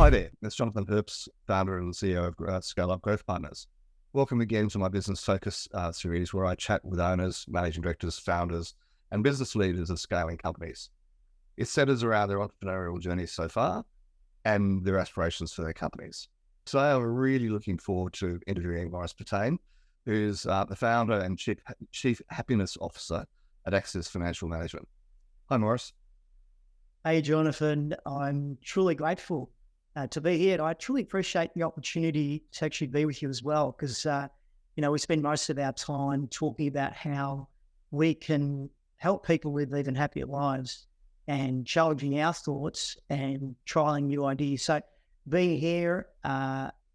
Hi there, it's Jonathan Herbst, founder and CEO of Scale Up Growth Partners. Welcome again to my Business Focus series, where I chat with owners, managing directors, founders, and business leaders of scaling companies. It centers around their entrepreneurial journey so far and their aspirations for their companies. Today, I'm really looking forward to interviewing Maurice Patane, who's the founder and Chief Happiness Officer at Access Financial Management. Hi, Maurice. Hey, Jonathan. I'm truly grateful to be here. And I truly appreciate the opportunity to actually be with you as well, because, we spend most of our time talking about how we can help people live even happier lives and challenging our thoughts and trialing new ideas. So being here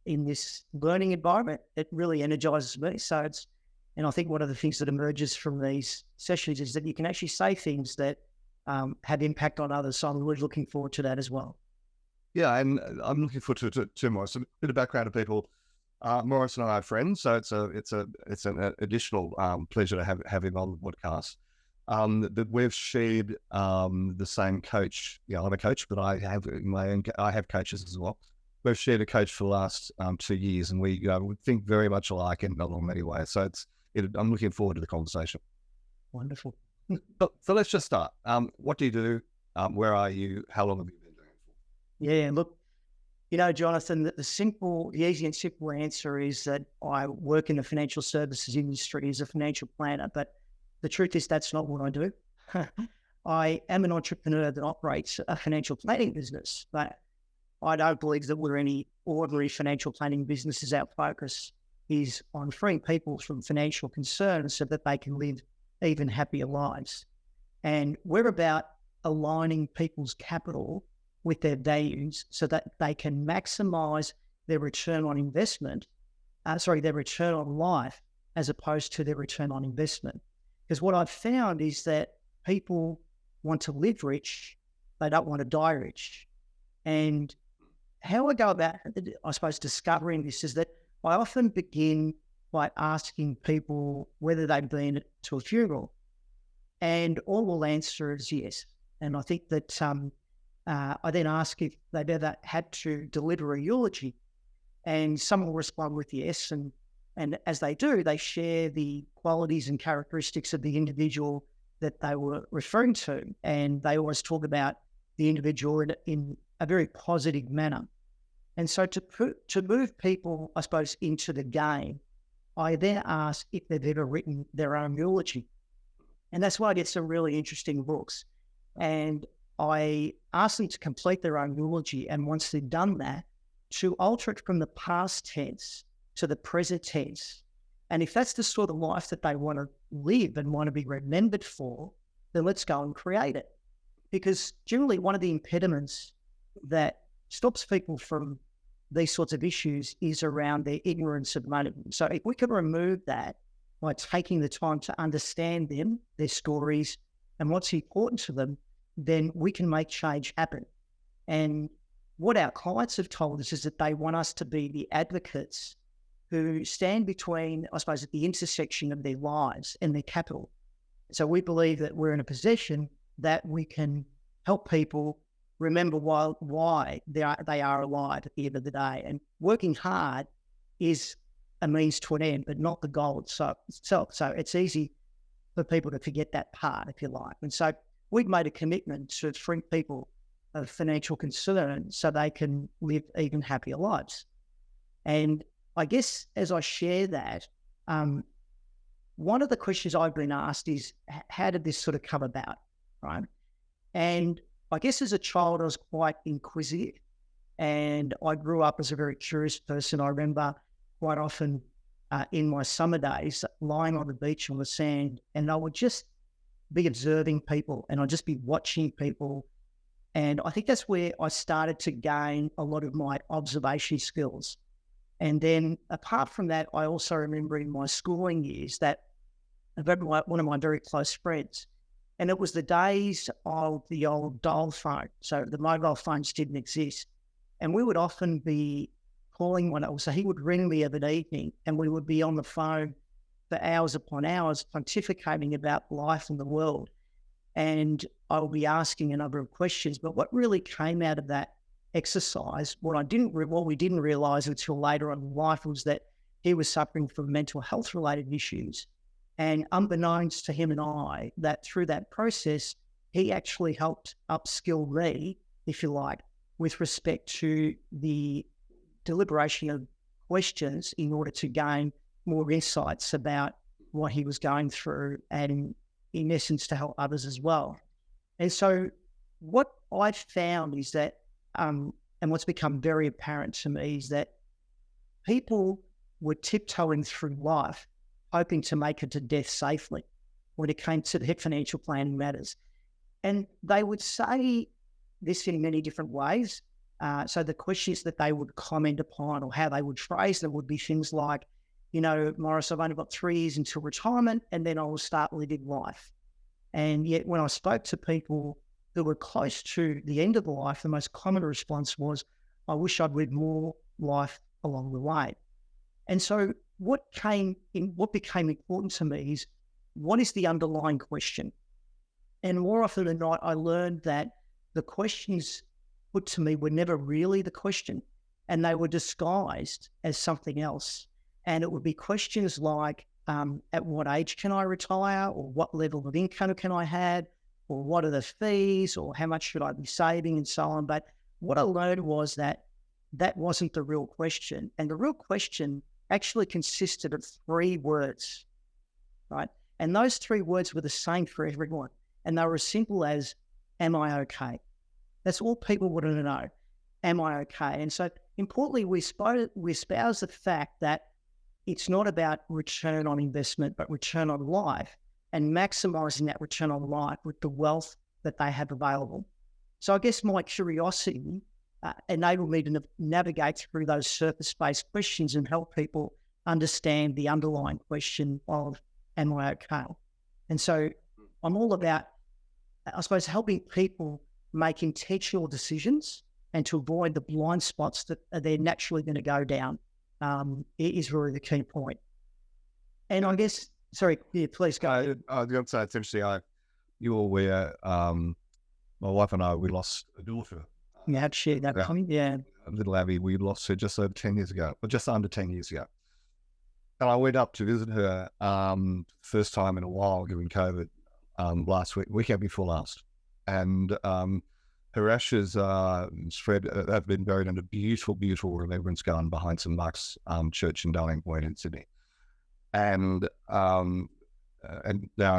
in this learning environment, it really energizes me. And I think one of the things that emerges from these sessions is that you can actually say things that have impact on others. So I'm really looking forward to that as well. Yeah, and I'm looking forward to Maurice. A bit of background to people. Maurice and I are friends, so it's an additional pleasure to have him on the podcast. That we've shared the same coach. Yeah, I'm a coach, but I have coaches as well. We've shared a coach for the last 2 years, and we think very much alike in many ways. So I'm looking forward to the conversation. Wonderful. So let's just start. What do you do? Where are you? How long have you been doing it for? Yeah, look, Jonathan, the easy and simple answer is that I work in the financial services industry as a financial planner, but the truth is that's not what I do. I am an entrepreneur that operates a financial planning business, but I don't believe that we're any ordinary financial planning businesses. Our focus is on freeing people from financial concerns so that they can live even happier lives. And we're about aligning people's capital with their values so that they can maximize their return on investment, their return on life, as opposed to their return on investment. Because what I've found is that people want to live rich, they don't want to die rich. And how I go about, I suppose, discovering this is that I often begin by asking people whether they've been to a funeral. And all will answer is yes. And I think that I then ask if they've ever had to deliver a eulogy. And some will respond with yes. And as they do, they share the qualities and characteristics of the individual that they were referring to. And they always talk about the individual in a very positive manner. And so to move people, I suppose, into the game, I then ask if they've ever written their own eulogy. And that's why I get some really interesting books. And I ask them to complete their own eulogy. And once they've done that, to alter it from the past tense to the present tense. And if that's the sort of life that they want to live and want to be remembered for, then let's go and create it. Because generally one of the impediments that stops people from these sorts of issues is around their ignorance of money. So if we can remove that by taking the time to understand them, their stories, and what's important to them, then we can make change happen. And what our clients have told us is that they want us to be the advocates who stand between, I suppose, at the intersection of their lives and their capital. So we believe that we're in a position that we can help people remember why they are alive at the end of the day. And working hard is a means to an end, but not the goal itself. So it's easy for people to forget that part, if you like. And so we've made a commitment to free people of financial concern so they can live even happier lives. And I guess as I share that, one of the questions I've been asked is, how did this sort of come about, right? And I guess as a child, I was quite inquisitive, and I grew up as a very curious person. I remember quite often in my summer days lying on the beach on the sand, and I would just be observing people, and I'd just be watching people. And I think that's where I started to gain a lot of my observation skills. And then apart from that, I also remember in my schooling years that I remember one of my very close friends, and it was the days of the old dial phone. So the mobile phones didn't exist. And we would often be calling one. So he would ring me of an evening, and we would be on the phone for hours upon hours pontificating about life and the world. And I will be asking a number of questions. But what really came out of that exercise, what we didn't realize until later on in life was that he was suffering from mental health related issues. And unbeknownst to him and I, that through that process, he actually helped upskill me, if you like, with respect to the deliberation of questions in order to gain more insights about what he was going through and, in essence, to help others as well. And so what I've found is that, and what's become very apparent to me is that people were tiptoeing through life, hoping to make it to death safely when it came to their financial planning matters. And they would say this in many different ways. So the questions that they would comment upon or how they would phrase them would be things like, Maurice, I've only got 3 years until retirement and then I will start living life. And yet when I spoke to people who were close to the end of life, the most common response was, I wish I'd lived more life along the way. And so what became important to me is, what is the underlying question? And more often than not, I learned that the questions put to me were never really the question, and they were disguised as something else. And it would be questions like, at what age can I retire? Or what level of income can I have? Or what are the fees? Or how much should I be saving? And so on. But what I learned was that wasn't the real question. And the real question actually consisted of 3 words, right? And those 3 words were the same for everyone. And they were as simple as, am I okay? That's all people wanted to know. Am I okay? And so importantly, we espouse the fact that it's not about return on investment, but return on life, and maximizing that return on life with the wealth that they have available. So I guess my curiosity enabled me to navigate through those surface-based questions and help people understand the underlying question of, am I okay? And so I'm all about, I suppose, helping people make intentional decisions and to avoid the blind spots that they're naturally going to go down. It is really the key point. And I guess, sorry, yeah, please go. I was going to say, it's interesting. You were aware, my wife and I, we lost a daughter. You had shared that comment, yeah. Little Abby, we lost her just over 10 years ago, or just under 10 years ago. And I went up to visit her first time in a while during COVID last weekend before last. And her ashes spread, have been buried in a beautiful, beautiful remembrance garden behind St. Mark's Church in Darling Point in Sydney. And now,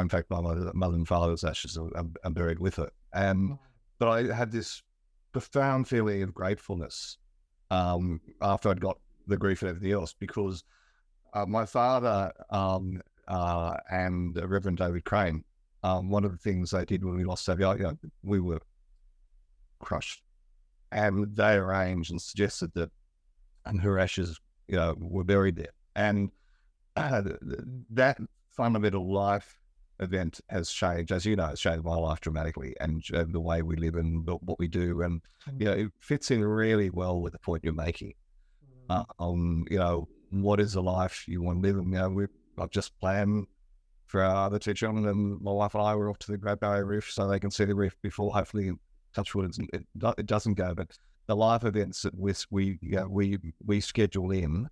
in fact, my mother and father's ashes are buried with her. But I had this profound feeling of gratefulness after I'd got the grief and everything else, because my father and Reverend David Crane, one of the things they did when we lost Abby, we were crushed, and they arranged and suggested that her ashes, were buried there. And that fundamental life event has changed, as you know, it's changed my life dramatically, and the way we live and what we do. And, it fits in really well with the point you're making. What is the life you want to live? And, I've just planned for our other 2 children, and my wife and I were off to the Great Barrier Reef so they can see the reef before, hopefully, touch wood, it doesn't go. But the life events that we schedule in,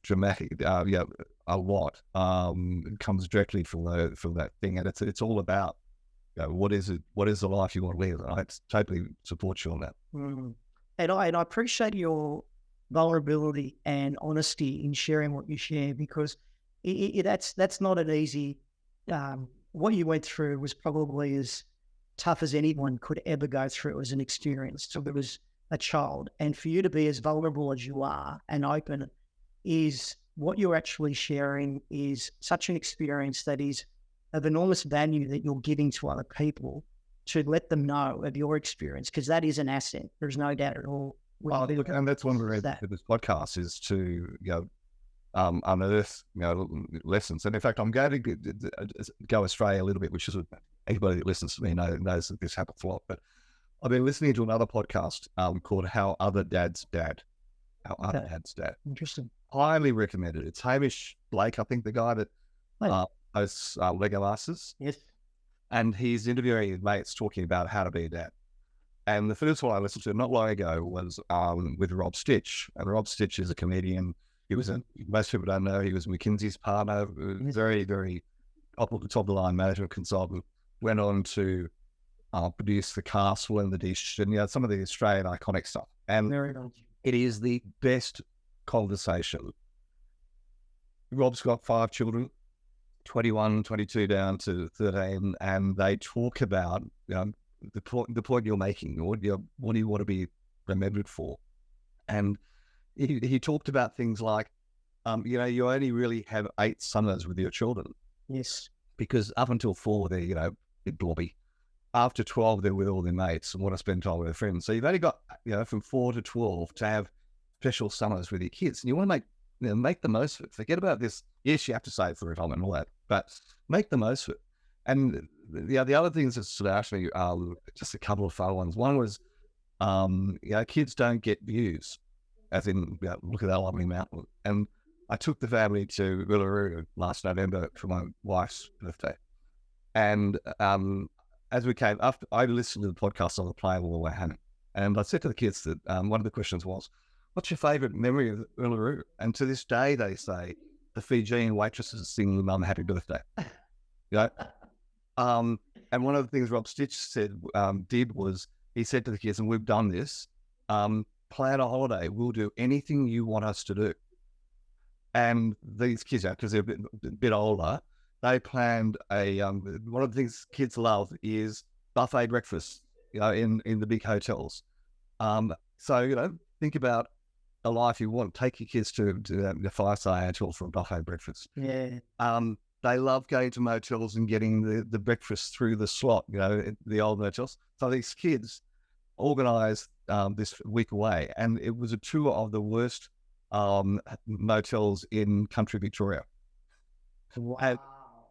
dramatic, a lot comes directly from that thing, and it's all about what is the life you want to live. I totally support you on that. And I appreciate your vulnerability and honesty in sharing what you share, because that's not an easy. What you went through was probably as tough as anyone could ever go through as an experience. So it was a child, and for you to be as vulnerable as you are and open, is what you're actually sharing is such an experience that is of enormous value that you're giving to other people, to let them know of your experience, because that is an asset. There's no doubt at all. Well, look, and that's one of the reasons for this podcast is to unearth lessons. And in fact, I'm going to go Australia a little bit, which is anybody that listens to me knows that this happens a lot. But I've been listening to another podcast called How Other Dads Dad. How Other Dads Dad. Interesting. Highly recommended. It's Hamish Blake, I think, the guy that hosts Lego Masters. Yes. And he's interviewing his mates talking about how to be a dad. And the first one I listened to not long ago was with Rob Stitch. And Rob Stitch is a comedian. He was most people don't know, he was McKinsey's partner, very, very top of the line management consultant. Went on to produce The Castle and The Dish and some of the Australian iconic stuff. And it is the best conversation. Rob's got 5 children, 21, 22 down to 13, and they talk about the point you're making, what do you want to be remembered for? And he talked about things like, you only really have 8 summers with your children. Yes. Because up until 4, they're, a bit blobby. After 12, they're with all their mates and want to spend time with their friends. So you've only got, from 4 to 12 to have special summers with your kids. And you want to make the most of it. Forget about this. Yes, you have to save for retirement and all that, but make the most of it. And the other things that stood out to me are just a couple of fun ones. One was, kids don't get views, as in, look at that lovely mountain. And I took the family to Uluru last November for my wife's birthday. And as we came up, I listened to the podcast on the plane while we were home. And I said to the kids that one of the questions was, what's your favourite memory of Uluru? And to this day, they say, the Fijian waitresses singing Mum Happy Birthday. And one of the things Rob Stitch did was, he said to the kids, and we've done this, plan a holiday. We'll do anything you want us to do. And these kids, because they're a bit older, they planned one of the things kids love is buffet breakfast, in the big hotels. So, think about a life you want. Take your kids to the 5-star hotel for a buffet breakfast. Yeah. They love going to motels and getting the breakfast through the slot, the old motels. So these kids organised this week away, and it was a tour of the worst motels in country Victoria. Wow. And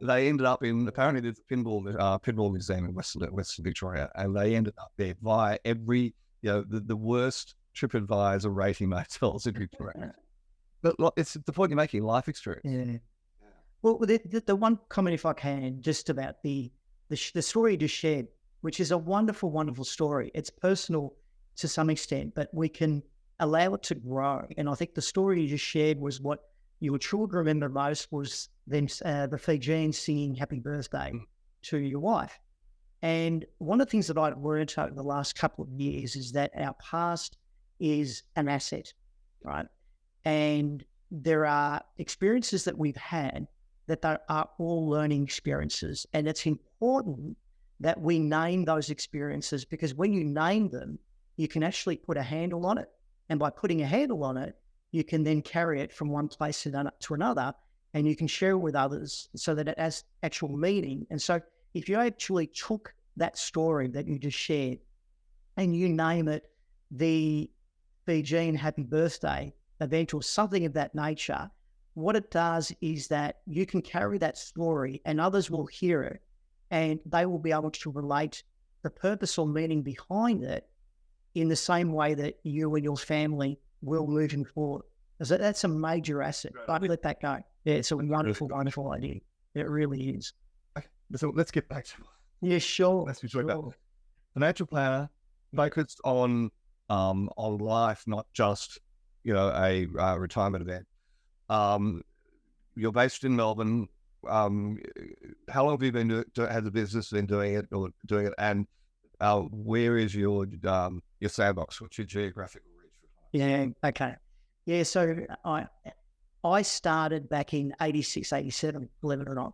they ended up in, apparently there's a pinball museum in Western Victoria, and they ended up there via every, the worst TripAdvisor rating motels in Victoria. But it's the point you're making, life experience. Yeah. Well, the one comment, if I can, just about the story you just shared, which is a wonderful, wonderful story. It's personal to some extent, but we can allow it to grow. And I think the story you just shared was what your children remember most was them, the Fijians singing happy birthday to your wife. And one of the things that I've learned over the last couple of years is that our past is an asset, right? And there are experiences that we've had that are all learning experiences. And it's important that we name those experiences, because when you name them, you can actually put a handle on it. And by putting a handle on it, you can then carry it from one place to another, and you can share it with others so that it has actual meaning. And so if you actually took that story that you just shared and you name it the Fijian happy birthday event or something of that nature, what it does is that you can carry that story and others will hear it, and they will be able to relate the purpose or meaning behind it in the same way that you and your family will moving forward. So that's a major asset. I'd let that go. Yeah, it's a wonderful, wonderful idea. It really is. Okay, so let's get back to Yeah, sure. Let's be sure about financial planner focused on life, not just a retirement event. You're based in Melbourne. How long have you been has the business been doing it, and where is your sandbox? What's your geographical reach? Yeah. Okay. Yeah. So I started back in 86, 87, believe it or not.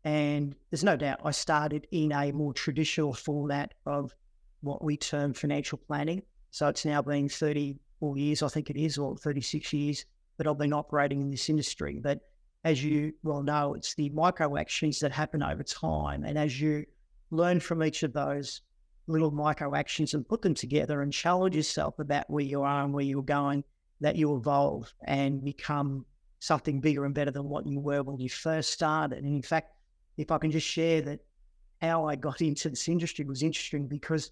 And there's no doubt I started in a more traditional format of what we term financial planning. So it's now been 34 years, I think it is, or 36 years that I've been operating in this industry. But as you well know, it's the micro actions that happen over time. And as you learn from each of those little micro actions and put them together and challenge yourself about where you are and where you're going, that you evolve and become something bigger and better than what you were when you first started. And in fact, if I can just share that how I got into this industry was interesting because,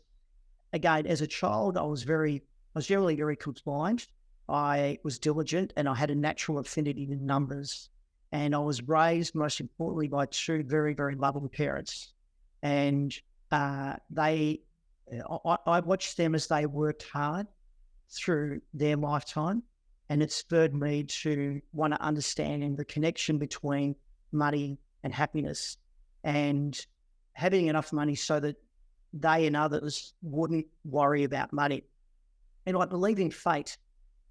again, as a child, I was generally very compliant. I was diligent and I had a natural affinity with numbers. And I was raised, most importantly, by two very, very loving parents. And they I watched them as they worked hard through their lifetime, and it spurred me to want to understand the connection between money and happiness, and having enough money so that they and others wouldn't worry about money. And I believe in fate.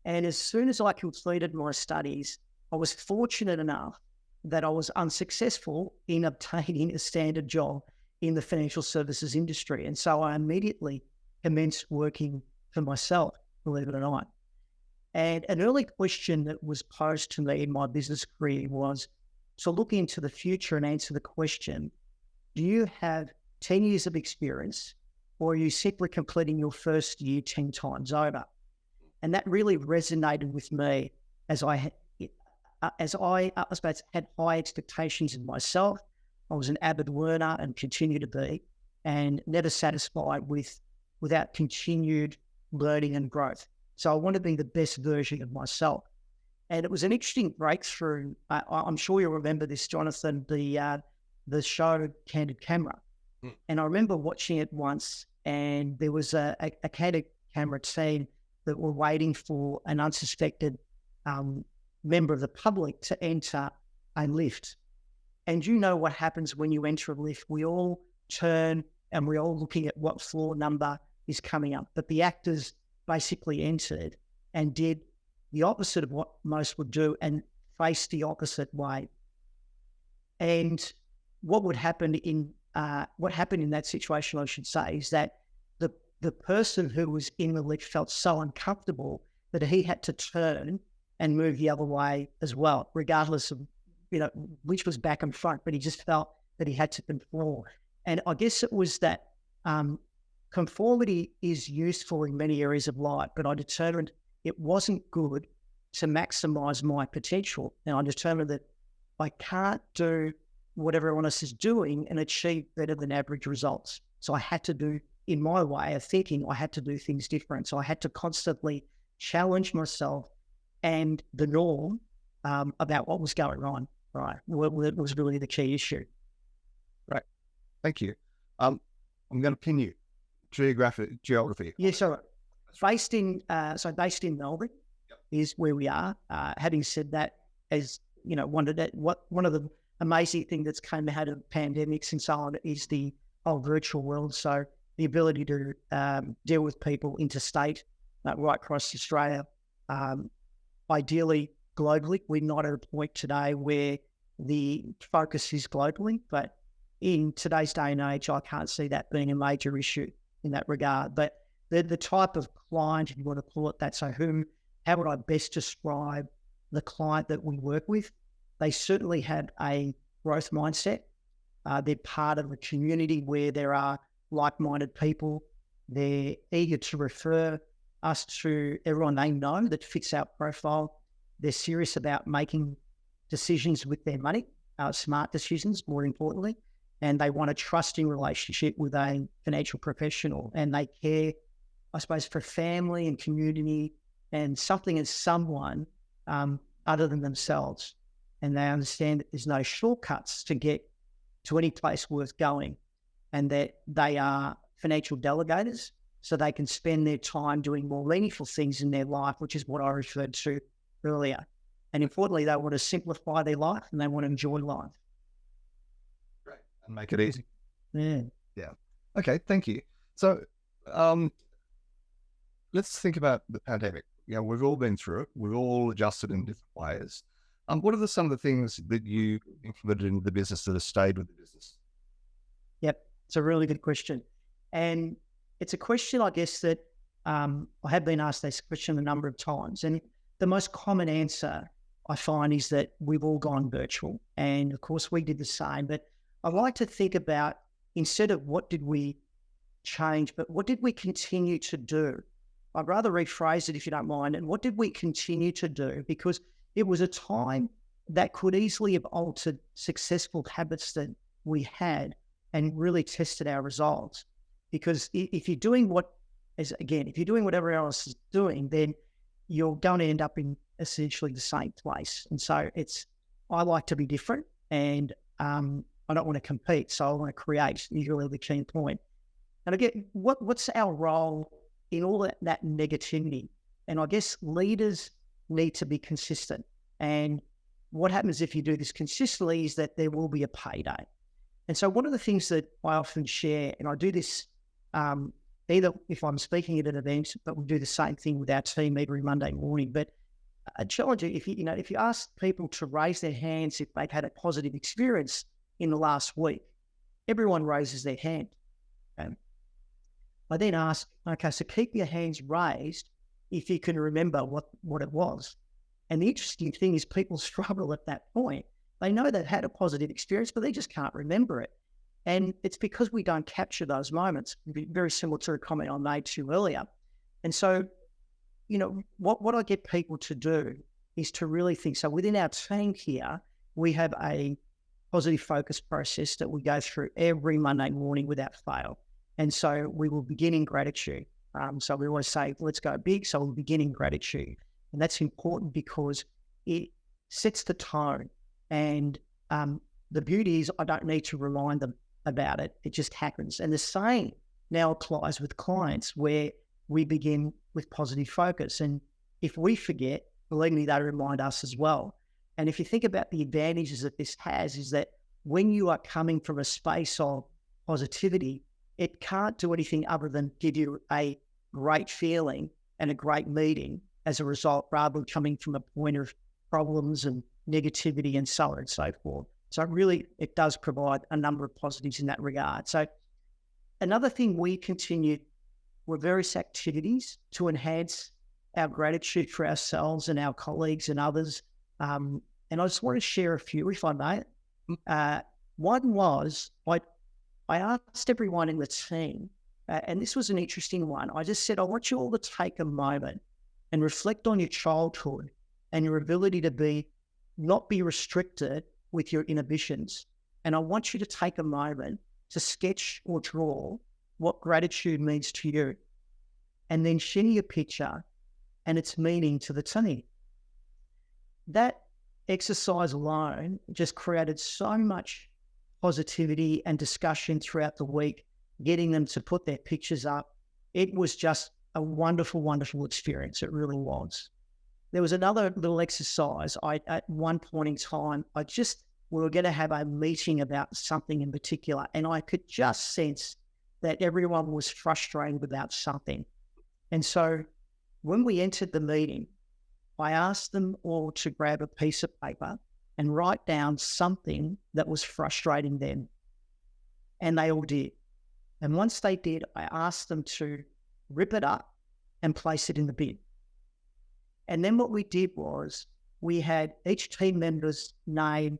And as soon as I completed my studies, I was fortunate enough that I was unsuccessful in obtaining a standard job in the financial services industry. And so I immediately commenced working for myself, believe it or not. And an early question that was posed to me in my business career was to look into the future and answer the question, do you have 10 years of experience, or are you simply completing your first year 10 times over? And that really resonated with me as I suppose, had high expectations in myself. I was an avid learner and continue to be, and never satisfied without continued learning and growth. So I want to be the best version of myself. And it was an interesting breakthrough. I'm sure you'll remember this, Jonathan, the show Candid Camera. And I remember watching it once, and there was a Candid Camera team that were waiting for an unsuspected member of the public to enter a lift. And you know what happens when you enter a lift. We all turn and we're all looking at what floor number is coming up. But the actors basically entered and did the opposite of what most would do and faced the opposite way. And what happened in that situation, I should say, is that the person who was in the lift felt so uncomfortable that he had to turn and move the other way as well, regardless of, which was back and front, but he just felt that he had to conform. And I guess it was that conformity is useful in many areas of life, but I determined it wasn't good to maximize my potential. And I determined that I can't do what everyone else is doing and achieve better than average results. So I had to do, in my way of thinking, I had to do things different. So I had to constantly challenge myself and the norm about what was going on. Right. Well, it was really the key issue. Right. Thank you. I'm going to pin you. Geography. Yeah. So based in Melbourne is where we are. Having said that, as you know, one of the amazing things that's come out of pandemics and so on is the whole virtual world. So the ability to deal with people interstate, right across Australia, ideally globally. We're not at a point today where the focus is globally, but in today's day and age, I can't see that being a major issue in that regard. But the type of client, if you want to call it that, so how would I best describe the client that we work with? They certainly have a growth mindset. They're part of a community where there are like-minded people. They're eager to refer us to everyone they know that fits our profile. They're serious about making decisions with their money, smart decisions, more importantly, and they want a trusting relationship with a financial professional, and they care, I suppose, for family and community and something as someone other than themselves. And they understand that there's no shortcuts to get to any place worth going, and that they are financial delegators, so they can spend their time doing more meaningful things in their life, which is what I referred to earlier. And importantly, they want to simplify their life and they want to enjoy life. Great. And make it easy. Yeah. Yeah. Okay. Thank you. So let's think about the pandemic. We've all been through it. We've all adjusted in different ways. What are some of the things that you implemented in the business that have stayed with the business? Yep. It's a really good question. And it's a question, I guess, that I have been asked this question a number of times. And the most common answer I find is that we've all gone virtual. And of course, we did the same. But I like to think about, instead of what did we change, but what did we continue to do? I'd rather rephrase it, if you don't mind. And what did we continue to do? Because it was a time that could easily have altered successful habits that we had and really tested our results. Because if you're doing what everyone else is doing, then you're going to end up in essentially the same place. And so I like to be different, and I don't want to compete. So I want to create, is really the key point. And again, what's our role in all that negativity? And I guess leaders need to be consistent. And what happens if you do this consistently is that there will be a payday. And so one of the things that I often share, and I do this either if I'm speaking at an event, but we do the same thing with our team every Monday morning. But a challenge, if you ask people to raise their hands if they've had a positive experience in the last week, everyone raises their hand. Okay? I then ask, okay, so keep your hands raised if you can remember what it was. And the interesting thing is people struggle at that point. They know they've had a positive experience, but they just can't remember it. And it's because we don't capture those moments. Very similar to a comment I made to you earlier. And so, what I get people to do is to really think. So within our team here, we have a positive focus process that we go through every Monday morning without fail. And so we will begin in gratitude. So we want to say, let's go big. So we'll begin in gratitude. And that's important because it sets the tone. And the beauty is I don't need to remind them about it. It just happens. And the same now applies with clients where we begin with positive focus. And if we forget, believe me, they remind us as well. And if you think about the advantages that this has is that when you are coming from a space of positivity, it can't do anything other than give you a great feeling and a great meeting as a result, rather than coming from a point of problems and negativity and so on and so forth. So it does provide a number of positives in that regard. So another thing we continue were various activities to enhance our gratitude for ourselves and our colleagues and others. And I just want to share a few, if I may. One was, I asked everyone in the team, and this was an interesting one. I just said, I want you all to take a moment and reflect on your childhood and your ability to not be restricted with your inhibitions. And I want you to take a moment to sketch or draw what gratitude means to you, and then share your picture and its meaning to the team. That exercise alone just created so much positivity and discussion throughout the week, getting them to put their pictures up. It was just a wonderful, wonderful experience. It really was. There was another little exercise. At one point in time, we were going to have a meeting about something in particular, and I could just sense that everyone was frustrated about something. And so when we entered the meeting, I asked them all to grab a piece of paper and write down something that was frustrating them. And they all did. And once they did, I asked them to rip it up and place it in the bin. And then what we did was we had each team member's name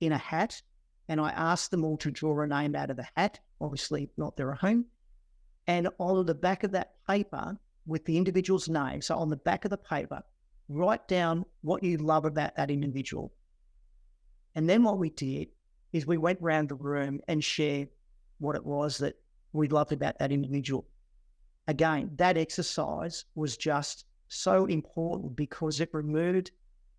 in a hat, and I asked them all to draw a name out of the hat, obviously not their own. And on the back of that paper with the individual's name, so on the back of the paper, write down what you love about that individual. And then what we did is we went around the room and shared what it was that we loved about that individual. Again, that exercise was just so important because it removed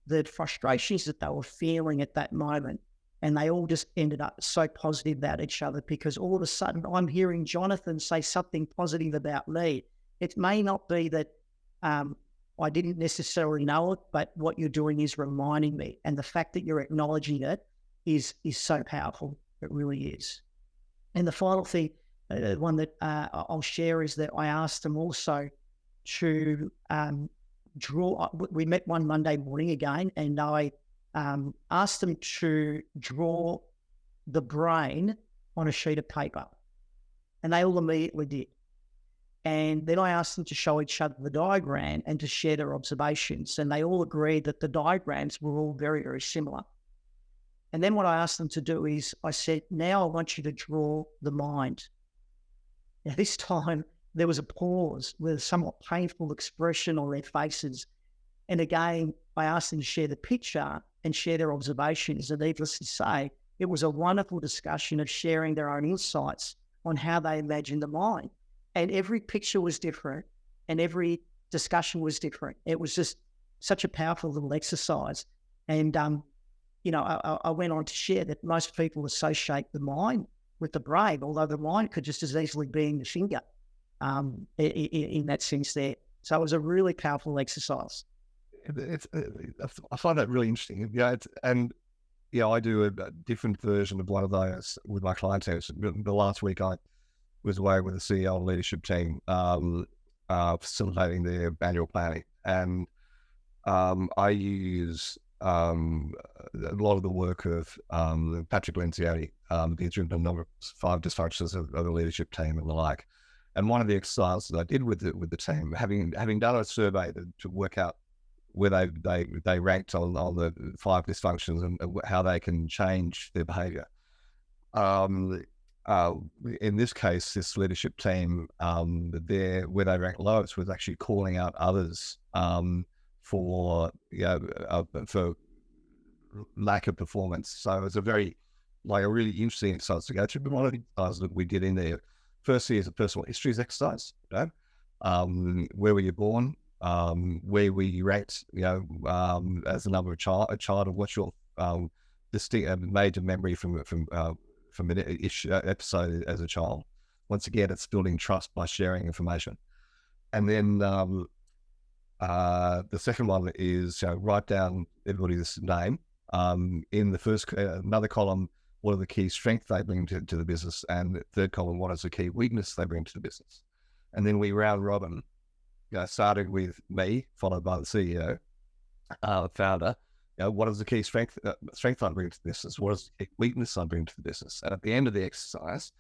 the frustrations that they were feeling at that moment. And they all just ended up so positive about each other because all of a sudden I'm hearing Jonathan say something positive about me. It may not be that I didn't necessarily know it, but what you're doing is reminding me. And the fact that you're acknowledging it is so powerful. It really is. And the final thing, one that I'll share is that I asked them also to draw. We met one Monday morning again, and I asked them to draw the brain on a sheet of paper, and they all immediately did. And then I asked them to show each other the diagram and to share their observations, and they all agreed that the diagrams were all very, very similar. And then what I asked them to do is I said, now I want you to draw the mind. Now this time there was a pause with a somewhat painful expression on their faces. And again, I asked them to share the picture and share their observations. And needless to say, it was a wonderful discussion of sharing their own insights on how they imagined the mind. And every picture was different and every discussion was different. It was just such a powerful little exercise. And, I went on to share that most people associate the mind with the brain, although the mind could just as easily be in the finger in that sense there. So it was a really powerful exercise. I find that really interesting. I do a different version of one of those with my clients. The last week I was away with the CEO and leadership team, facilitating their annual planning, and I use a lot of the work of Patrick Lencioni. He's written a number of 5 dysfunctions of the leadership team and the like. And one of the exercises that I did with the team, having done a survey to work out where they ranked on the 5 dysfunctions and how they can change their behaviour. In this case, this leadership team, where they ranked lowest was actually calling out others for lack of performance. So it's a really interesting exercise to go through. But one of the exercises that we did in there, firstly, is a personal histories exercise. Where were you born? Where were you ranked? As a number of a child, and what's your distinct major memory from an episode as a child? Once again, it's building trust by sharing information. And then the second one is write down everybody's name. In the first another column, what are the key strengths they bring to the business, and the third column, what is the key weakness they bring to the business. And then we round robin, starting with me, followed by the CEO, founder. What is the key strength I bring to the business? What is the key weakness I bring to the business? And at the end of the exercise,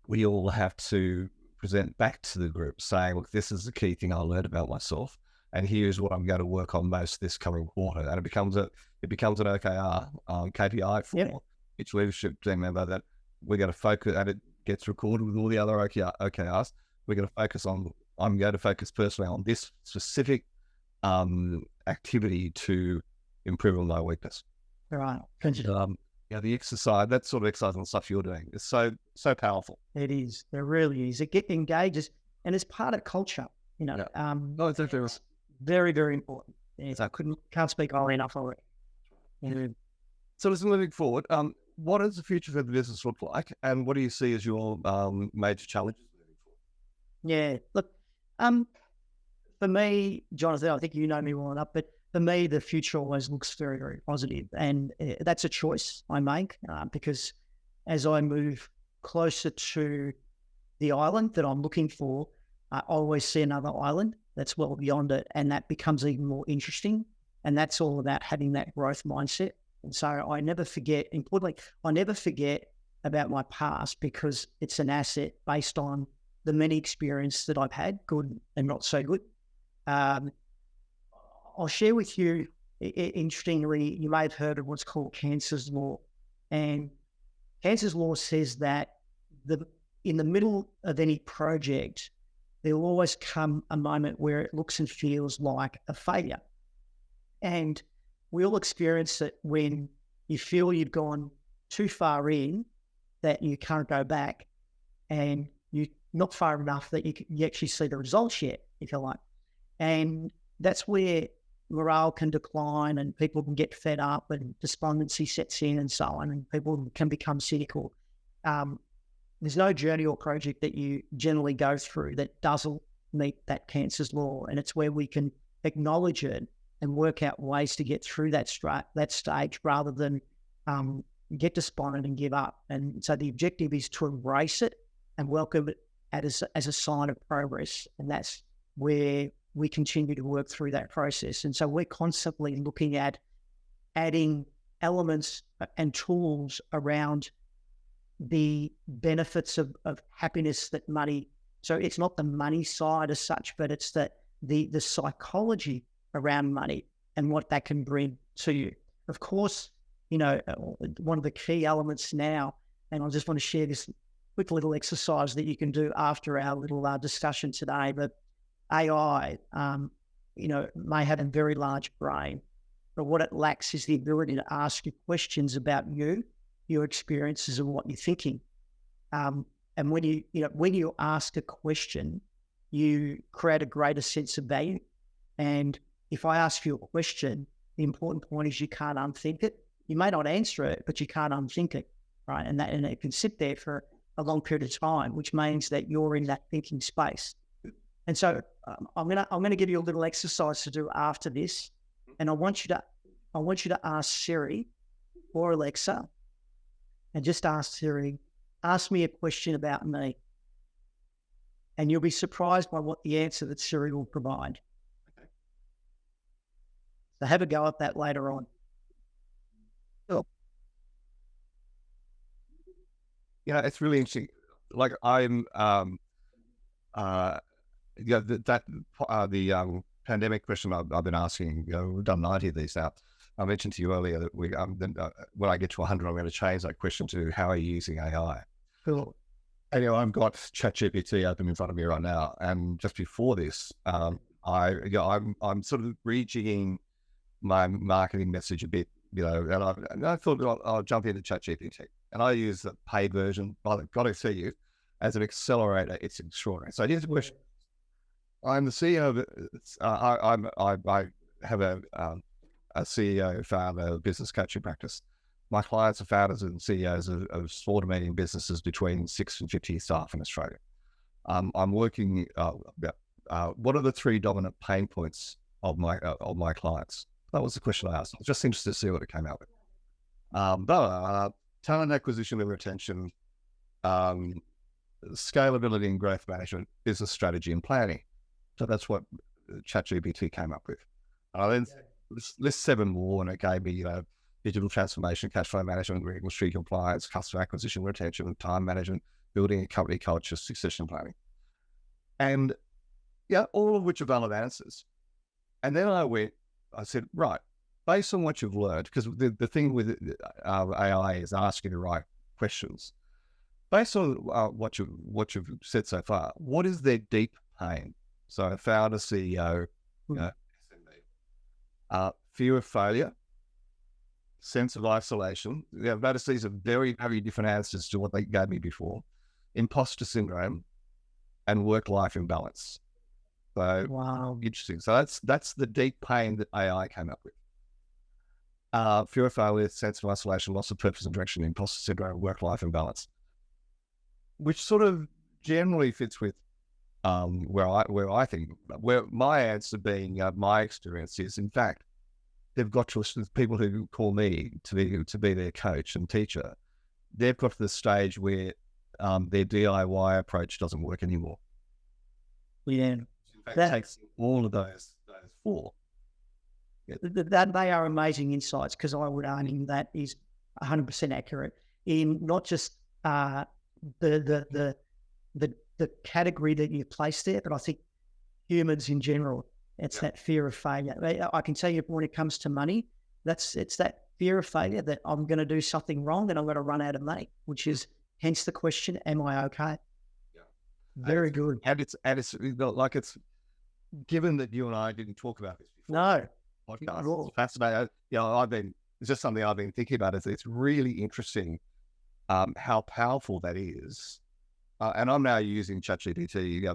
we all have to present back to the group saying, look, this is the key thing I learned about myself, and here's what I'm going to work on most this coming quarter. And it becomes an OKR, KPI for each leadership team member that we're going to focus, and it gets recorded with all the other OKRs. We're going to focus on, I'm going to focus personally on this specific activity to improve on my weakness. Right. The exercise, that sort of exercise and stuff you're doing is so powerful. It is. It really is. It engages, and it's part of culture. It's very, very important. Yes, I can't speak highly enough of it. So, listen, moving forward, what does the future for the business look like, and what do you see as your major challenges moving forward? Yeah, look, for me, Jonathan, I think you know me well enough, but for me, the future always looks very, very positive, and that's a choice I make because as I move closer to the island that I'm looking for, I always see another island that's well beyond it, and that becomes even more interesting. And that's all about having that growth mindset. And so I never forget, importantly, I never forget about my past because it's an asset based on the many experiences that I've had, good and not so good. I'll share with you, interestingly, you may have heard of what's called Cancer's Law. And Cancer's Law says that in the middle of any project, there will always come a moment where it looks and feels like a failure. And we all experience it when you feel you've gone too far in, that you can't go back, and you're not far enough that you actually see the results yet, if you like. And that's where morale can decline and people can get fed up and despondency sets in and so on, and people can become cynical. There's no journey or project that you generally go through that doesn't meet that Cancer's Law, and it's where we can acknowledge it and work out ways to get through that stage rather than get despondent and give up. And so the objective is to embrace it and welcome it as a sign of progress, and that's where we continue to work through that process. And so we're constantly looking at adding elements and tools around the benefits of happiness that money. So it's not the money side as such, but it's the psychology around money and what that can bring to you. Of course, one of the key elements now, and I just want to share this quick little exercise that you can do after our little discussion today, but AI, may have a very large brain, but what it lacks is the ability to ask you questions about you, your experiences, and what you're thinking. And when you ask a question, you create a greater sense of value. And if I ask you a question, the important point is you can't unthink it. You may not answer it, but you can't unthink it. right? And it can sit there for a long period of time, which means that you're in that thinking space. And so I'm gonna give you a little exercise to do after this, and I want you to ask Siri or Alexa, and just ask Siri, ask me a question about me, and you'll be surprised by what the answer that Siri will provide. So have a go at that later on. Yeah, it's really interesting. Like I'm, the pandemic question I've been asking. We've done 90 of these now. I mentioned to you earlier that when I get to 100, I'm going to change that question to how are you using AI? Cool. And, I've got ChatGPT open in front of me right now, and just before this, I'm sort of rejigging my marketing message a bit, and I thought I'll jump into ChatGPT. And I use the paid version, but I've got to see you, as an accelerator. It's extraordinary. So here's the question. I'm the CEO of, I have a CEO, founder, business coaching practice. My clients are founders and CEOs of small to medium businesses between 6 and 50 staff in Australia. I'm working, what are the 3 dominant pain points of my clients? That was the question I asked. I was just interested to see what it came out with. Talent acquisition and retention, scalability and growth management, business strategy and planning. So that's what ChatGPT came up with. And I then list 7 more, and it gave me, digital transformation, cash flow management, regulatory compliance, customer acquisition, retention, time management, building a company culture, succession planning. And all of which are valid answers. And then I said, right, based on what you've learned, because the thing with AI is asking the right questions. Based on what you've said so far, what is their deep pain? So founder, CEO, SME, fear of failure, sense of isolation. Notice these are very, very different answers to what they gave me before. Imposter syndrome and work-life imbalance. So wow, interesting. So that's the deep pain that AI came up with. Fear of failure, sense of isolation, loss of purpose and direction, imposter syndrome, work-life imbalance, which sort of generally fits with where my answer being my experience is, in fact, they've got to people who call me to be their coach and teacher. They've got to the stage where their DIY approach doesn't work anymore. Yeah, In fact, it takes all of those 4. That they are amazing insights, because I would argue that is 100% accurate in not just the category that you place there, but I think humans in general. It's that fear of failure. I can tell you, when it comes to money, it's that fear of failure, that I'm going to do something wrong and I'm going to run out of money, which is hence the question, am I okay? Yeah. Very good. And it's like, it's given that you and I didn't talk about this before. No. Podcast. It's fascinating. It's just something I've been thinking about. It's really interesting how powerful that is. And I'm now using ChatGPT,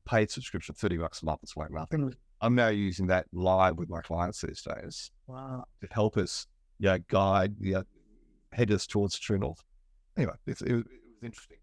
paid subscription, $30 a month. It's like nothing. I'm now using that live with my clients these days. Wow. To help us, guide, head us towards true north. Anyway, it was interesting.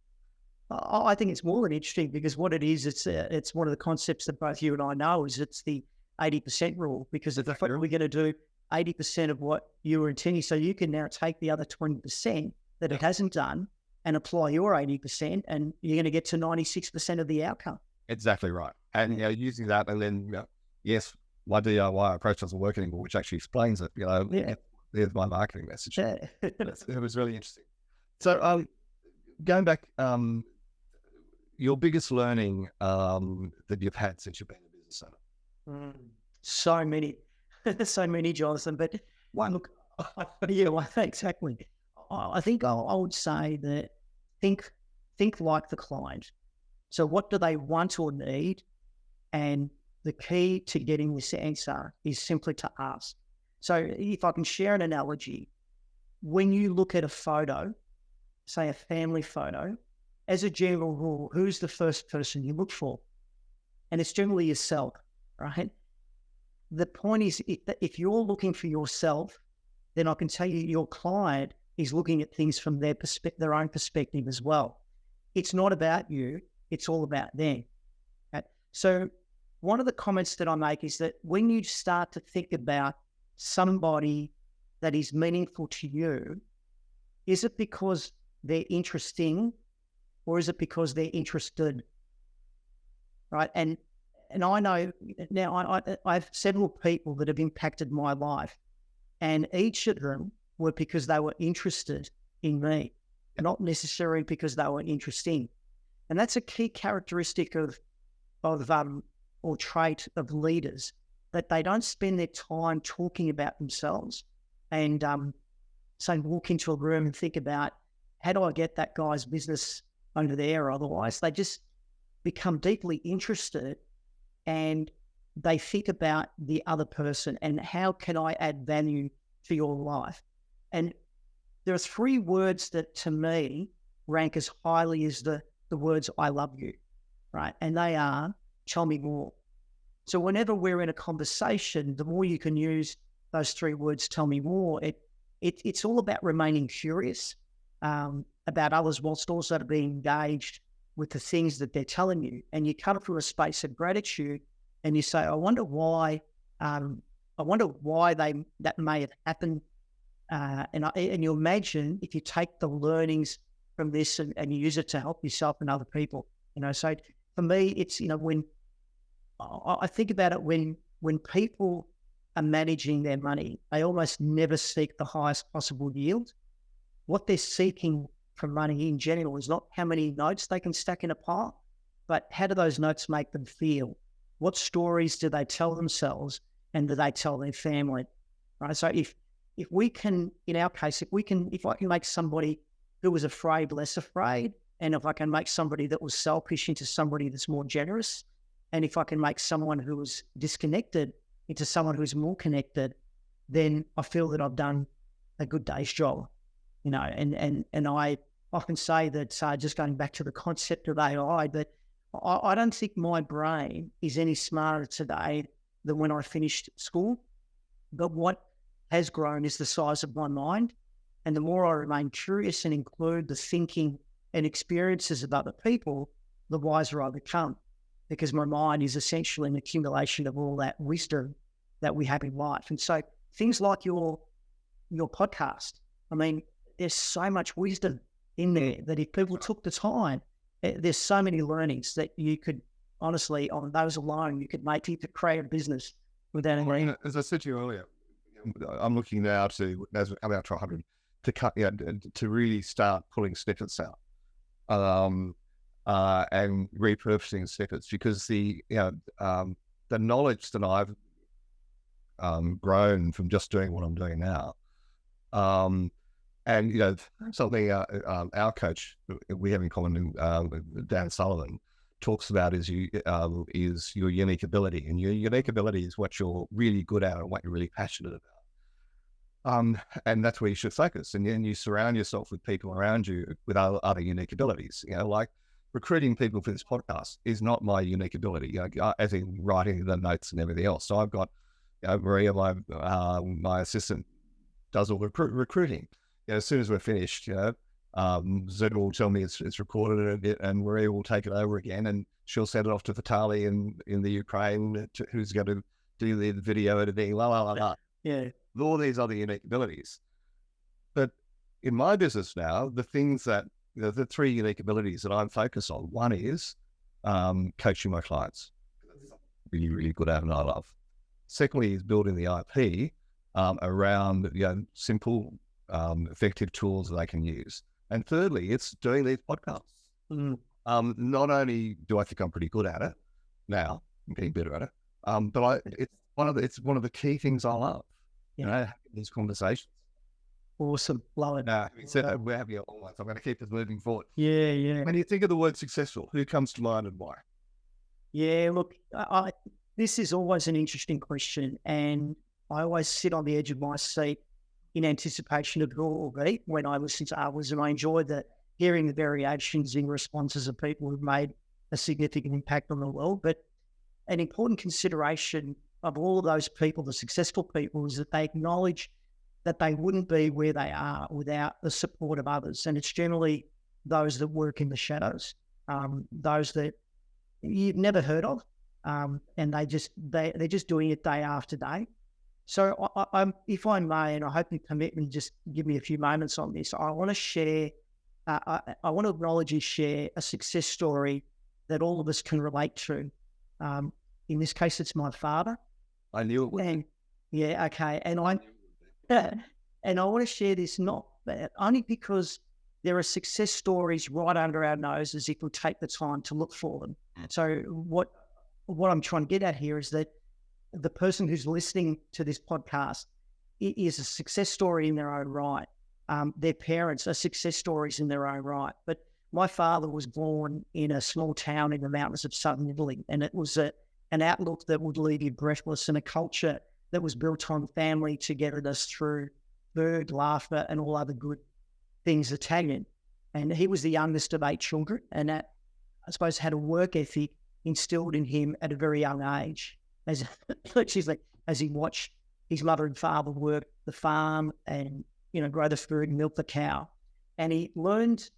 I think it's more than interesting, because what it is, it's one of the concepts that both you and I know, is it's the 80% rule, because if we're going to do 80% of what you were intending, so you can now take the other 20% that it hasn't done and apply your 80%, and you're going to get to 96% of the outcome. Exactly right. And using that, and then yes, my DIY approach doesn't work anymore, which actually explains it. There's my marketing message. Yeah. It was really interesting. So going back, your biggest learning that you've had since you've been a business owner? So many, Jonathan. But look, exactly. I think I would say that think like the client. So what do they want or need? And the key to getting this answer is simply to ask. So if I can share an analogy, when you look at a photo, say a family photo, as a general rule, who's the first person you look for? And it's generally yourself, right? The point is, if you're looking for yourself, then I can tell you your client is looking at things from their own perspective as well. It's not about you, it's all about them. Okay? So one of the comments that I make is that when you start to think about somebody that is meaningful to you, is it because they're interesting or is it because they're interested? Right. And I know now I have several people that have impacted my life, and each of them were because they were interested in me, not necessarily because they were interesting. And that's a key characteristic of or trait of leaders, that they don't spend their time talking about themselves and say walk into a room and think about, how do I get that guy's business over there or otherwise? They just become deeply interested and they think about the other person and how can I add value to your life? And there are three words that to me rank as highly as the words I love you, right? And they are, tell me more. So whenever we're in a conversation, the more you can use those three words, tell me more, it's all about remaining curious about others whilst also being engaged with the things that they're telling you. And you come from a space of gratitude and you say, I wonder why that may have happened. And you imagine if you take the learnings from this and you use it to help yourself and other people, so for me, it's, when I think about it, when people are managing their money, they almost never seek the highest possible yield. What they're seeking from money in general is not how many notes they can stack in a pile, but how do those notes make them feel? What stories do they tell themselves and do they tell their family? Right. So if we can, in our case, if I can make somebody who was afraid less afraid, and if I can make somebody that was selfish into somebody that's more generous, and if I can make someone who was disconnected into someone who's more connected, then I feel that I've done a good day's job. And I often say that, just going back to the concept of AI, that I don't think my brain is any smarter today than when I finished school. But what has grown is the size of my mind. And the more I remain curious and include the thinking and experiences of other people, the wiser I become. Because my mind is essentially an accumulation of all that wisdom that we have in life. And so things like your podcast, I mean, there's so much wisdom in there that if people took the time, there's so many learnings that you could, honestly, on those alone, you could create a business without any. As I said to you earlier, I'm looking now to, as we come out to 100, to cut, to really start pulling snippets out, and repurposing snippets, because the knowledge that I've grown from just doing what I'm doing now, and something our coach we have in common, Dan Sullivan, talks about is your unique ability, and your unique ability is what you're really good at and what you're really passionate about. And that's where you should focus, and then you surround yourself with people around you with other unique abilities. Like recruiting people for this podcast is not my unique ability, as in writing the notes and everything else. So I've got Maria, my assistant, does all the recruiting. As soon as we're finished, Zoom will tell me it's recorded, and Maria will take it over again, and she'll send it off to Vitali in the Ukraine, who's going to do the video editing, Yeah. with all these other unique abilities. But in my business now, the things that, the three unique abilities that I'm focused on, one is coaching my clients. Really, really good at and I love. Secondly is building the IP around simple, effective tools that they can use. And thirdly, it's doing these podcasts. Not only do I think I'm pretty good at it now, I'm getting better at it, but it's one of the key things I love. These conversations. Awesome. Love it. We're having it almost. I'm going to keep this moving forward. Yeah. When you think of the word successful, who comes to mind and why? Yeah, look, this is always an interesting question, and I always sit on the edge of my seat in anticipation of who it will be when I listen to others, and I enjoy hearing the variations in responses of people who've made a significant impact on the world. But an important consideration of all of those people, the successful people, is that they acknowledge that they wouldn't be where they are without the support of others. And it's generally those that work in the shadows, those that you've never heard of, and they're just doing it day after day. So if I may, and I hope you permit me, just give me a few moments on this. I want to share, I want to acknowledge and share a success story that all of us can relate to. In this case, it's my father. I knew it would. And yeah, okay. And I want to share this not only because there are success stories right under our noses if we take the time to look for them. So what I'm trying to get at here is that the person who's listening to this podcast is a success story in their own right. Their parents are success stories in their own right. But my father was born in a small town in the mountains of southern Italy, and it was an outlook that would leave you breathless, and a culture that was built on family togetherness through food, laughter, and all other good things Italian. And he was the youngest of 8 children, and that, I suppose, had a work ethic instilled in him at a very young age. As he watched his mother and father work the farm and, grow the food and milk the cow. And he learned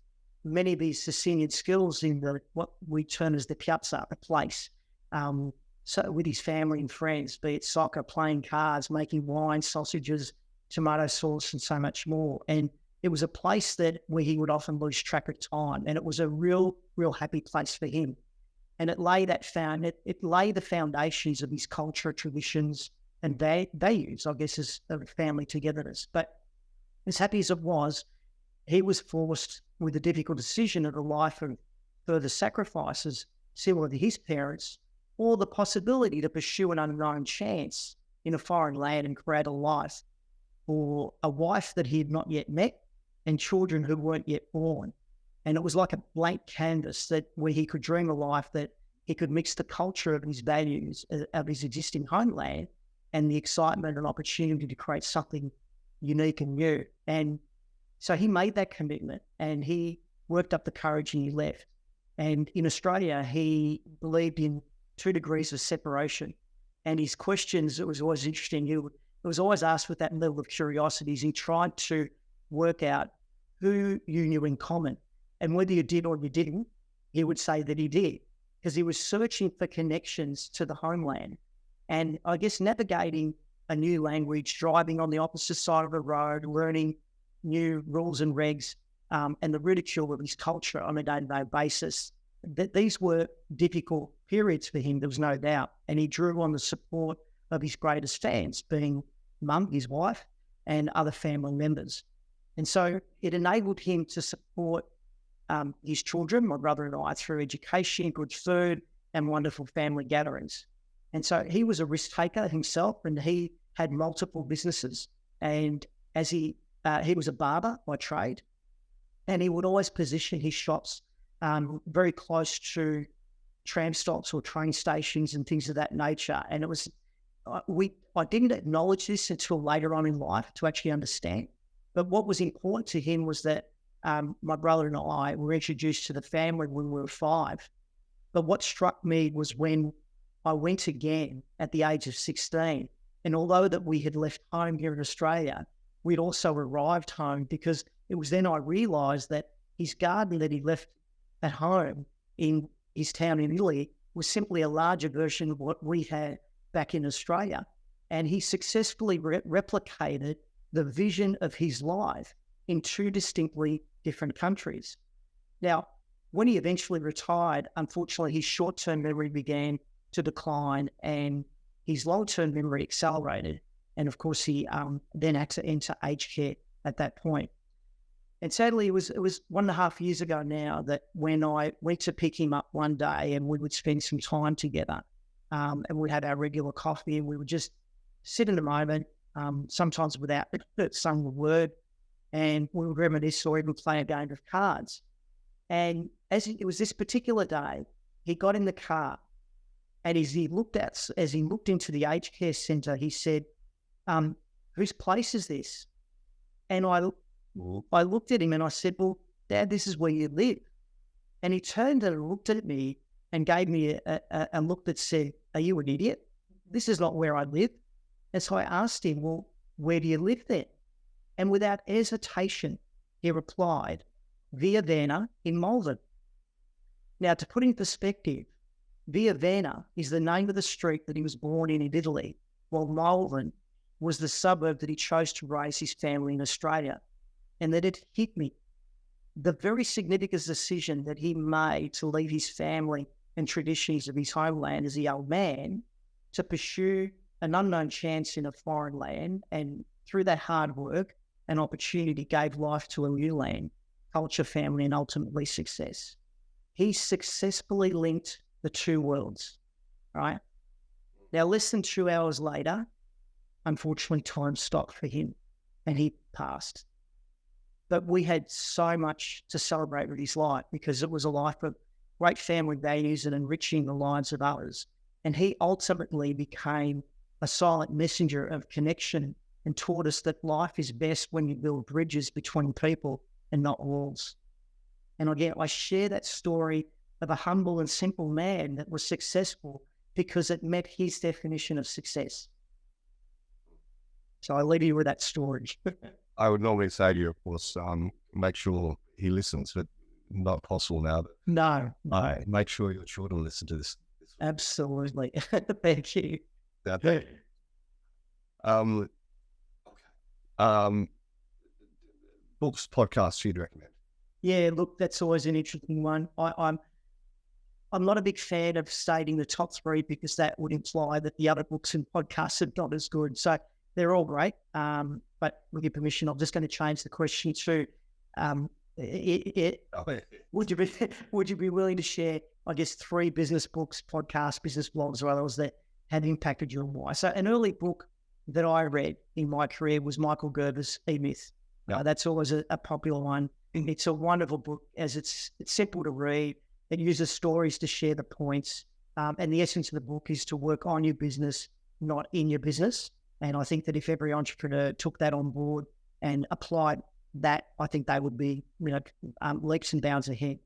many of these Sicilian skills in what we term as the piazza, the place. So with his family and friends, be it soccer, playing cards, making wine, sausages, tomato sauce, and so much more. And it was a place where he would often lose track of time. And it was a real happy place for him. And it lay the foundations of his culture, traditions, and values, I guess, as a family togetherness. But as happy as it was, he was forced with the difficult decision of a life of further sacrifices, similar to his parents, or the possibility to pursue an unknown chance in a foreign land and create a life for a wife that he had not yet met and children who weren't yet born. And it was like a blank canvas where he could dream a life that he could mix the culture of his values, of his existing homeland, and the excitement and opportunity to create something unique and new. And so he made that commitment, and he worked up the courage, and he left. And in Australia, he believed in 2 degrees of separation. And his questions, it was always interesting. It was always asked with that level of curiosity. He tried to work out who you knew in common. And whether you did or you didn't, he would say that he did, because he was searching for connections to the homeland. And I guess navigating a new language, driving on the opposite side of the road, learning new rules and regs, and the ridicule of his culture on a day-to-day basis. These were difficult periods for him, there was no doubt. And he drew on the support of his greatest fans, being mum, his wife, and other family members. And so it enabled him to support his children, my brother and I, through education, good food, and wonderful family gatherings. And so he was a risk taker himself, and he had multiple businesses. And as he was a barber by trade, and he would always position his shops very close to tram stops or train stations and things of that nature. And it was, I didn't acknowledge this until later on in life to actually understand. But what was important to him was that my brother and I were introduced to the family when we were 5. But what struck me was when I went again at the age of 16. And although that we had left home here in Australia, we'd also arrived home, because it was then I realised that his garden that he left at home in his town in Italy was simply a larger version of what we had back in Australia. And he successfully replicated the vision of his life in 2 distinctly different countries. Now, when he eventually retired, unfortunately, his short-term memory began to decline and his long-term memory accelerated. And of course, he then had to enter aged care at that point. And sadly, it was 1.5 years ago now that when I went to pick him up one day and we would spend some time together, and we'd have our regular coffee, and we would just sit in a moment, sometimes without saying a word, and we would reminisce or even play a game of cards. And it was this particular day, he got in the car, and as he looked into the aged care centre, he said, "Whose place is this?" And I looked at him and I said, "Well, Dad, this is where you live." And he turned and looked at me and gave me a look that said, "Are you an idiot? This is not where I live." And so I asked him, "Well, where do you live then?" And without hesitation, he replied, Via Verna in Malvern. Now, to put in perspective, Via Verna is the name of the street that he was born in Italy, while Malvern was the suburb that he chose to raise his family in Australia. And that it hit me. The very significant decision that he made to leave his family and traditions of his homeland as a young man to pursue an unknown chance in a foreign land, and through that hard work, an opportunity gave life to a new land, culture, family, and ultimately success. He successfully linked the two worlds, right? Now, less than 2 hours later, unfortunately, time stopped for him and he passed. But we had so much to celebrate with his life because it was a life of great family values and enriching the lives of others. And he ultimately became a silent messenger of connection and taught us that life is best when you build bridges between people and not walls. And again, I share that story of a humble and simple man that was successful because it met his definition of success. So I leave you with that story. I would normally say to you, of course, make sure he listens, but not possible now. No. Make sure you're sure to listen to this. Absolutely. Thank you. Books, podcasts you'd recommend? Yeah, look, that's always an interesting one. I'm not a big fan of stating the top three because that would imply that the other books and podcasts are not as good. So they're all great. But with your permission, I'm just going to change the question to, would you be willing to share, I guess, 3 business books, podcasts, business blogs, or others that have impacted you and why? So an early book that I read in my career was Michael Gerber's E-Myth. That's always a popular one. It's a wonderful book as it's simple to read. It uses stories to share the points. And the essence of the book is to work on your business, not in your business. And I think that if every entrepreneur took that on board and applied that, I think they would be, leaps and bounds ahead.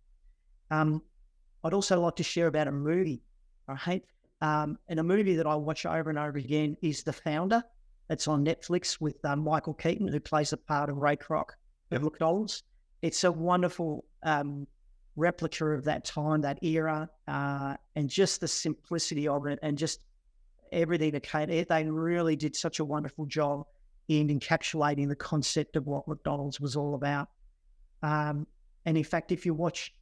I'd also like to share about a movie, right? And a movie that I watch over and over again is The Founder. It's on Netflix with Michael Keaton, who plays the part of Ray Kroc of McDonald's. It's a wonderful replica of that time, that era, and just the simplicity of it and just everything that came. They really did such a wonderful job in encapsulating the concept of what McDonald's was all about. And in fact, if you watch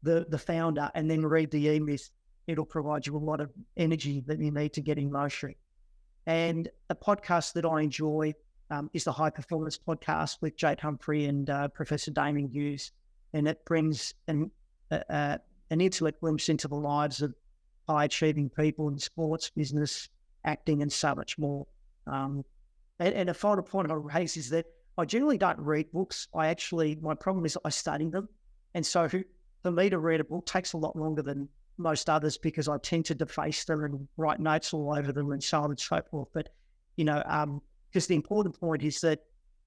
the Founder and then read the E-Myth, it'll provide you a lot of energy that you need to get in motion. And a podcast that I enjoy is the High Performance Podcast with Jade Humphrey and Professor Damien Hughes. And it brings an intimate glimpse into the lives of high-achieving people in sports, business, acting, and so much more. And a final point I raise is that I generally don't read books. My problem is I study them. And so for me to read a book takes a lot longer than most others because I tend to deface them and write notes all over them and so on and so forth. But, because the important point is that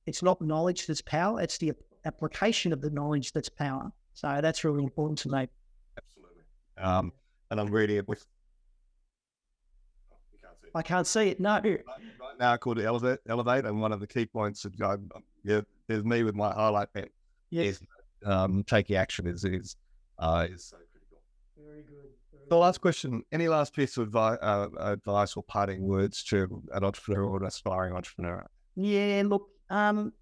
it's not knowledge that's power, it's the application of the knowledge that's power. So that's really important to me. Absolutely. And I'm reading it with... I can't see it, no. Right now called Elevate, and one of the key points that there's me with my highlight pen. Yes. Is taking action is so critical. Very good. The last question, any last piece of advice or parting words to an entrepreneur or an aspiring entrepreneur? Yeah, look, one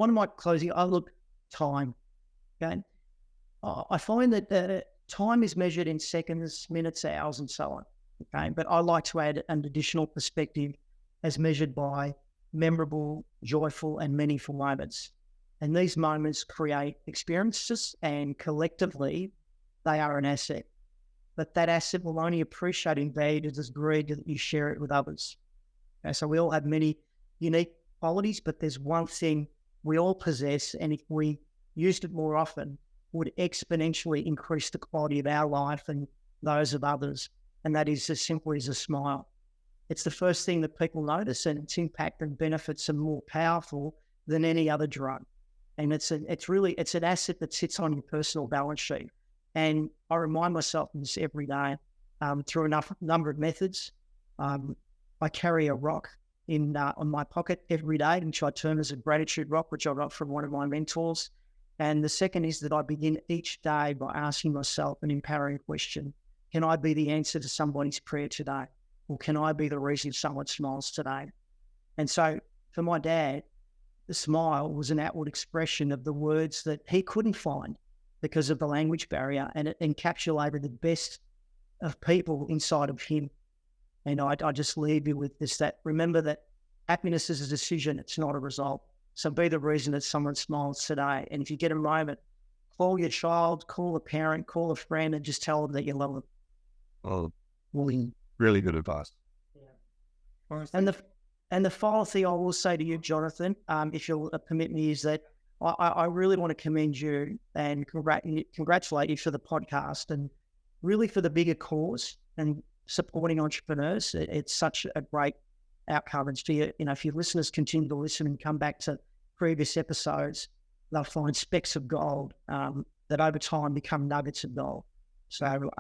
of my closing, time. Okay. I find that time is measured in seconds, minutes, hours, and so on. Okay. But I like to add an additional perspective as measured by memorable, joyful, and meaningful moments. And these moments create experiences, and collectively, they are an asset. But that asset will only appreciate and value to the degree that you share it with others. Okay, so we all have many unique qualities, but there's one thing we all possess, and if we used it more often, would exponentially increase the quality of our life and those of others. And that is as simple as a smile. It's the first thing that people notice, and its impact and benefits are more powerful than any other drug. And it's an asset that sits on your personal balance sheet. And I remind myself of this every day through a number of methods. I carry a rock in on my pocket every day, which I term as a gratitude rock, which I got from one of my mentors. And the second is that I begin each day by asking myself an empowering question. Can I be the answer to somebody's prayer today? Or can I be the reason someone smiles today? And so for my dad, the smile was an outward expression of the words that he couldn't find because of the language barrier, and it encapsulated the best of people inside of him. And I just leave you with this, that remember that happiness is a decision, it's not a result. So be the reason that someone smiles today. And if you get a moment, call your child, call a parent, call a friend, and just tell them that you love them. Well, really good advice. Yeah. And the final thing I will say to you, Jonathan, if you'll permit me, is that I really want to commend you and congratulate you for the podcast and really for the bigger cause and supporting entrepreneurs. It's such a great outcome. And if your listeners continue to listen and come back to previous episodes, they'll find specks of gold that over time become nuggets of gold. So,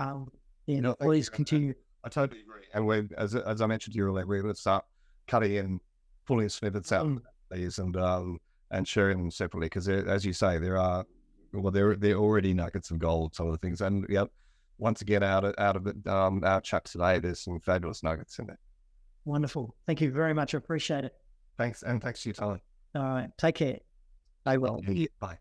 please continue. I totally agree. And as I mentioned to you earlier, we're going to start cutting in, pulling snippets out of these and sharing them separately, because as you say, they're already nuggets of gold, some of the things. And once again, out of it, our chat today, there's some fabulous nuggets in there. Wonderful. Thank you very much. I appreciate it. Thanks. And thanks for your time. All right. Take care. I will. Bye.